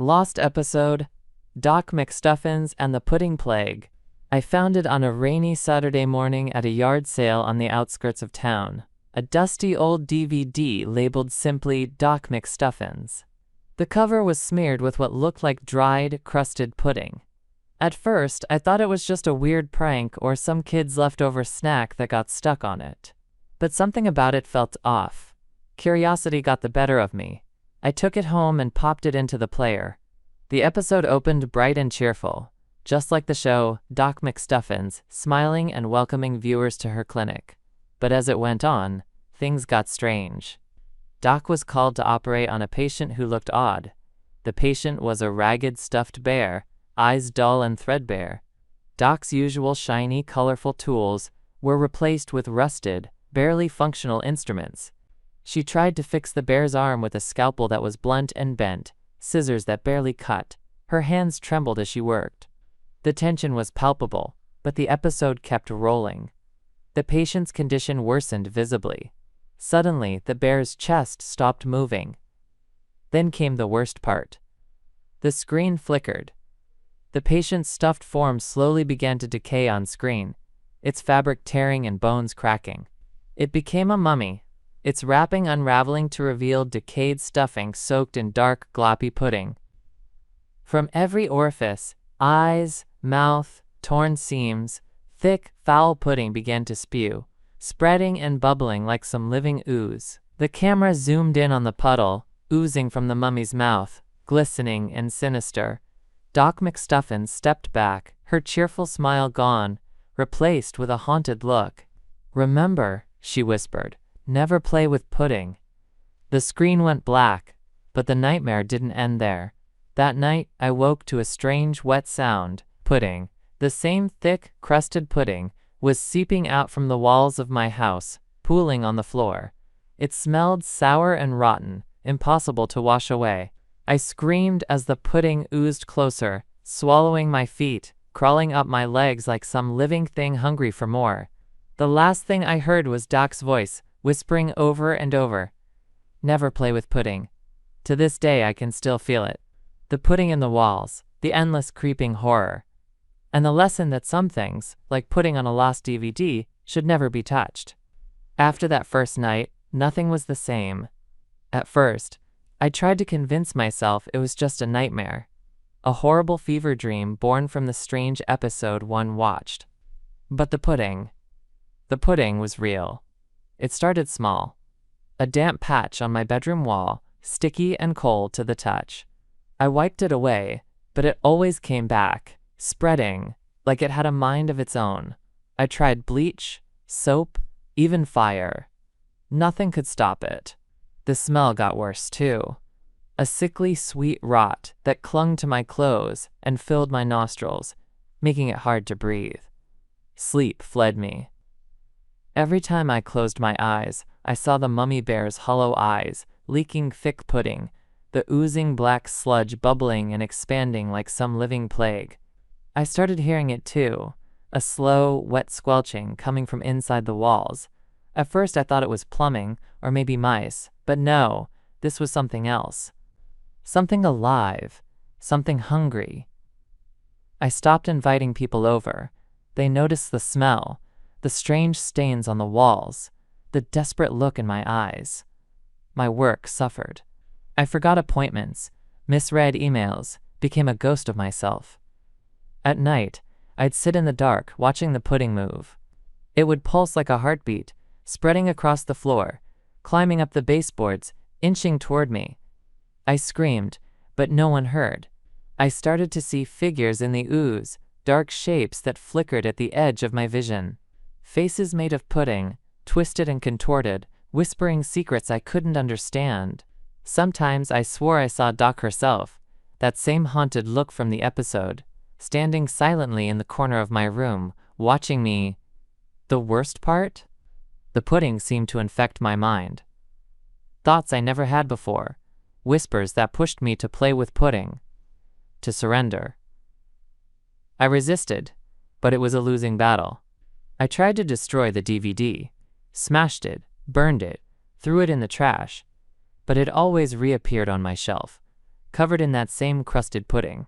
Lost episode, Doc Mcstuffins and the Pudding Plague. I found it on a rainy Saturday morning at a yard sale on the outskirts of town. A dusty old DVD labeled simply Doc Mcstuffins. The cover was smeared with what looked like dried, crusted pudding. At first, I thought it was just a weird prank or some kid's leftover snack that got stuck on it. But something about it felt off. Curiosity got the better of me. I took it home and popped it into the player. The episode opened bright and cheerful, just like the show, Doc Mcstuffins, smiling and welcoming viewers to her clinic. But as it went on, things got strange. Doc was called to operate on a patient who looked odd. The patient was a ragged stuffed bear, eyes dull and threadbare. Doc's usual shiny, colorful tools were replaced with rusted, barely functional instruments. She tried to fix the bear's arm with a scalpel that was blunt and bent, scissors that barely cut. Her hands trembled as she worked. The tension was palpable, but the episode kept rolling. The patient's condition worsened visibly. Suddenly, the bear's chest stopped moving. Then came the worst part. The screen flickered. The patient's stuffed form slowly began to decay on screen, its fabric tearing and bones cracking. It became a mummy, its wrapping unraveling to reveal decayed stuffing soaked in dark, gloppy pudding. From every orifice, eyes, mouth, torn seams, thick, foul pudding began to spew, spreading and bubbling like some living ooze. The camera zoomed in on the puddle, oozing from the mummy's mouth, glistening and sinister. Doc Mcstuffins stepped back, her cheerful smile gone, replaced with a haunted look. "Remember," she whispered, "never play with pudding." The screen went black, but the nightmare didn't end there. That night, I woke to a strange, wet sound. Pudding, the same thick, crusted pudding, was seeping out from the walls of my house, pooling on the floor. It smelled sour and rotten, impossible to wash away. I screamed as the pudding oozed closer, swallowing my feet, crawling up my legs like some living thing hungry for more. The last thing I heard was Doc's voice, whispering over and over, "Never play with pudding." To this day, I can still feel it. The pudding in the walls, the endless creeping horror, and the lesson that some things, like pudding on a lost DVD, should never be touched. After that first night, nothing was the same. At first, I tried to convince myself it was just a nightmare, a horrible fever dream born from the strange episode one watched. But the pudding was real. It started small. A damp patch on my bedroom wall, sticky and cold to the touch. I wiped it away, but it always came back, spreading, like it had a mind of its own. I tried bleach, soap, even fire. Nothing could stop it. The smell got worse too. A sickly sweet rot that clung to my clothes and filled my nostrils, making it hard to breathe. Sleep fled me. Every time I closed my eyes, I saw the mummy bear's hollow eyes, leaking thick pudding, the oozing black sludge bubbling and expanding like some living plague. I started hearing it too, a slow, wet squelching coming from inside the walls. At first I thought it was plumbing, or maybe mice, but no, this was something else. Something alive, something hungry. I stopped inviting people over. They noticed the smell, the strange stains on the walls, the desperate look in my eyes. My work suffered. I forgot appointments, misread emails, became a ghost of myself. At night, I'd sit in the dark watching the pudding move. It would pulse like a heartbeat, spreading across the floor, climbing up the baseboards, inching toward me. I screamed, but no one heard. I started to see figures in the ooze, dark shapes that flickered at the edge of my vision. Faces made of pudding, twisted and contorted, whispering secrets I couldn't understand. Sometimes I swore I saw Doc herself, that same haunted look from the episode, standing silently in the corner of my room, watching me. The worst part? The pudding seemed to infect my mind. Thoughts I never had before, whispers that pushed me to play with pudding, to surrender. I resisted, but it was a losing battle. I tried to destroy the DVD, smashed it, burned it, threw it in the trash, but it always reappeared on my shelf, covered in that same crusted pudding.